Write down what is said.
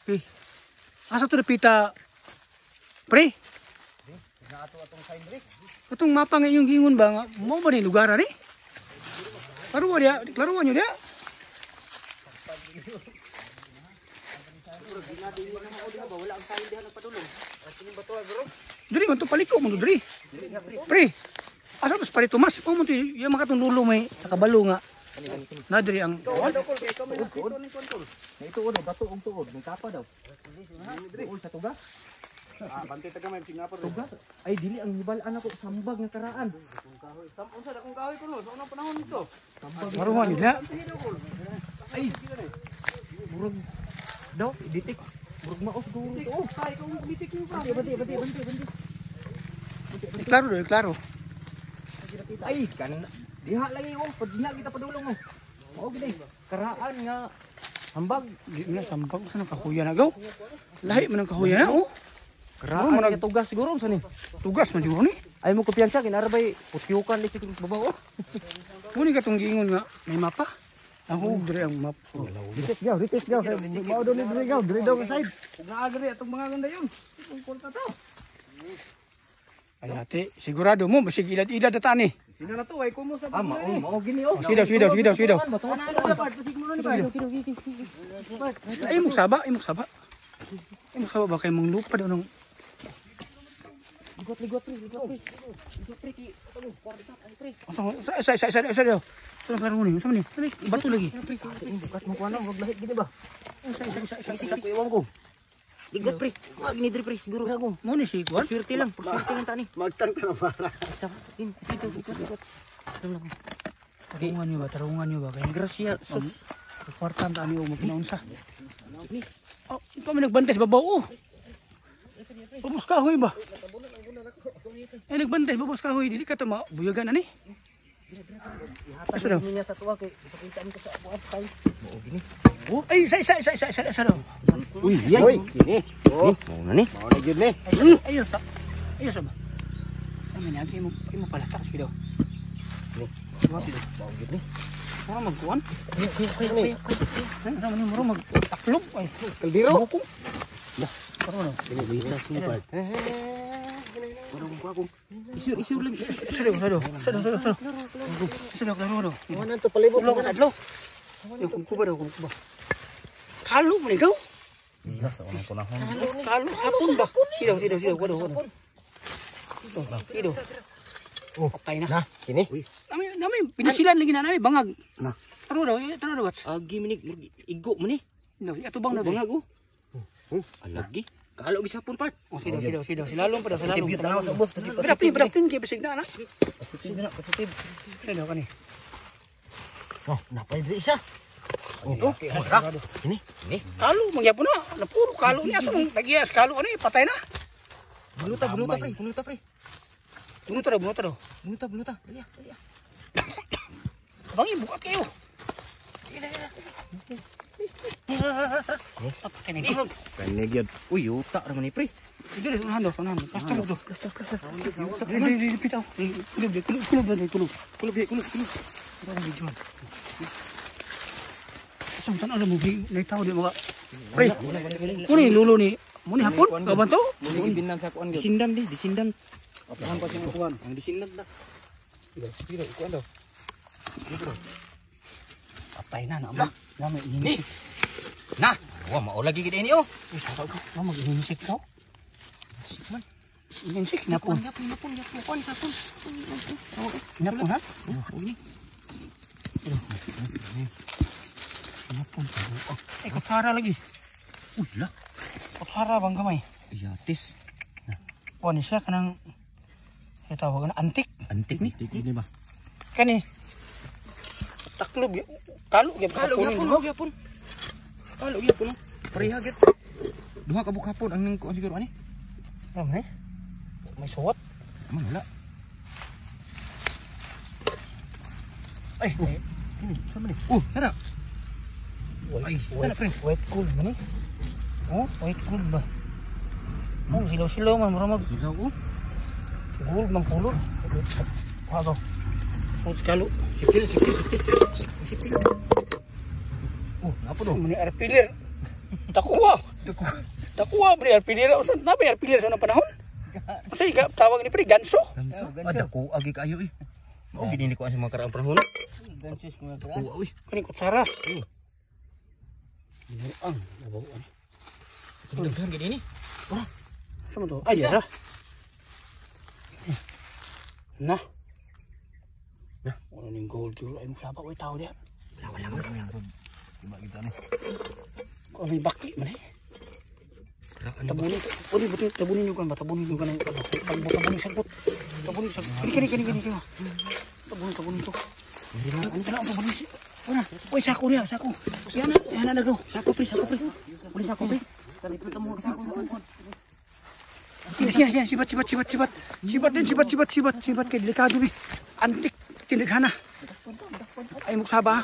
Okay. Asa to napita? Pre? Atong sign dre. Itong mapa nga yung gingon ba nga, mo ba ni lugar ani? Klaruan dia, klaruan nyo dia. Wala ang sign diha nagpadulong. Kining bato bro. Diri man to paliko mo diri. Pre. Asa mas pare Tomas, mo to yung makatong lulo may sa kabalo nga. Na diri ang Ito ulo bato og tuod, may kapa daw. Ul sa tugas. Bantay taga may singapore. Tugas. Ay dili ang hibalan ako sambag nga karaan. Unsa da kung kahoy kuno sa unang panahon nito. maruhan nila. Ay. Burog daw ditik. Burog maos duro to. Kay kung ditik mo pa. Bante. Klaro do, klaro. Ay kanan diha lagi oh, pag diha kita padulong oh. Mao gid karaan nga hambag. Di na sampag sa nang kahuyan na gaw. Lahi man ang kahuyan na oh. Karaan nga tugas siguro sa ni. Tugas man siguro ni. Ay mo kumpiyansa kinarabay putyukan di siguro babaw oh. Muni katong gingon nga may mapa. Ako diri ang map. Ritis gaw. Mao do ni diri gaw, diri daw sa side. Ug naagri atong mga ganda yun. Kung kulta to. Ay ate, sigurado mo basig ilad-ilad na tani. Sino na to ay kumo sa mao gini oh. Sidaw. Ay mo saba. Ay mo saba ba kay mong lupa daw nang Ligot pre. Sa daw. Sa klaro ni, sa ni. Bato lagi. Bukas mo kuno wag lahit gini ba? Sa Sikap ko iwan ko. Ligot pre. Wag ni diri pre siguro ako. mo ni si Kwan. Swerte lang tani. Magtang ka na para. Tarungan niyo ba kay Grasya sus. kwartan ta ani mo pinaunsa. Oh, ito may nagbantay sa babaw oh. Babos kahoy ba? Ay nagbantay babos kahoy dili ka to buyagan ani. Asa daw? Niya sa tuwa kay ipakita mo sa buhat tay. Mao gini. Oh, ay sa daw. Uy, kini. Oh, Mao na ni. mao na gyud ni. Ayun sa ba? Kami na imo palatak si daw. Mao gid ni. Para magkuan. Ni. Ano man mo magtaklog ay. Kalbiro. Bukong. Dah, karon na. Bilitas mo pa. Isu lang. Sa daw. Mo na to palibot mo na. Adlaw. Yung kumkuba daw, kumkuba. Kalo mo ikaw? Sa unang panahon. Kalo hapon ba? Sidaw. Wado. Sidaw. Oh, Patay na. na, kini. Nami, pinasilan lagi na nami, bangag. Na. Taro daw, Bats. Agi minig igo mo ni. Ito bang na daw? Bangag oh. Alagi. Kalo gi sapon part. Oh, sidaw. Silalong pa daw, silalong. Tanaw sa ubos. Berapin, kaya basig na, anak. Positive. Sidaw ka ni. Oh, napay diri isa. Oh, Ini. kalo, magyapon na. Napuro, kalo niya. Nagyas, kalo, patay na. Buluta pre. Bunuta daw. Buluta. Dali. Bangi, bukat kayo. Apa kini? Kani gyud. Uy, utak ra man ni pre. Dili, unahan daw. Plasta mo daw. Dili, pitaw. Kulub. Samtan alam mo, may tao di mga... Pre, muna yung lulo ni... Muna hapon? Kaban to? Muni binang sa kuan gyud. Disindan. Apahan pa sing kuan. Ang disindan na. Sige, kuan daw. Patay na, naman. Naman, ihinisik. Na, wa mao lagi gid ini oh. Naman, ihinisik daw. Ihinisik, napon. Yapon. Napon, ha? Napon. Eh, kutsara lagi. Ulah, Kutsara bang kamay? yatis. Kuan siya, kanang... Saya tahu, antik. Antik ni. Ini ba? Kani. Taklob, kalo, Gyapon. Pareha gid. Duha ka bukhapon ang ning kuan siguro ani. Ano eh? May suwat. Man wala. Ay, Ini, sama ni. Sana. Ay, sana pre. White gold man eh. Oh, white gold ba? Oh, silaw-silaw man, maramag. Sigaw oh. Gold man pulot. Ano? Pulot kalo. Sipil. Oh, apa dong? Muni air pilir. Takuha. Nakuha pre arpilira usan na ba arpilira sa unang panahon? Kasi tawag ni pre ganso. Ada ko agi kayo eh. Mao gid ni ko sa mga karaang panahon. Gansos mga karaan. Kuha uy. Kani kutsara. Ang nabawaan. Daghan gid ini. Sama to. Ay yara. Nah. Ano ning gold yun ay musaba ko tao diyan. Wala. Diba kita ni. Ko may baki man eh. Tabunin nyo kan ba? Tabunin nyo kan ang tabunin sagbot. Tabunin sagbot. Kini. Tabunin to. Ano ka na ang tabunin siya? Uy, sako niya, sako. Yan na nagaw. Sako pre. Uli sako pre. Talipin ka mo sako. Siya, sibat. Sibat kay delikado eh. Antik, tilighana. Ay, muksaba.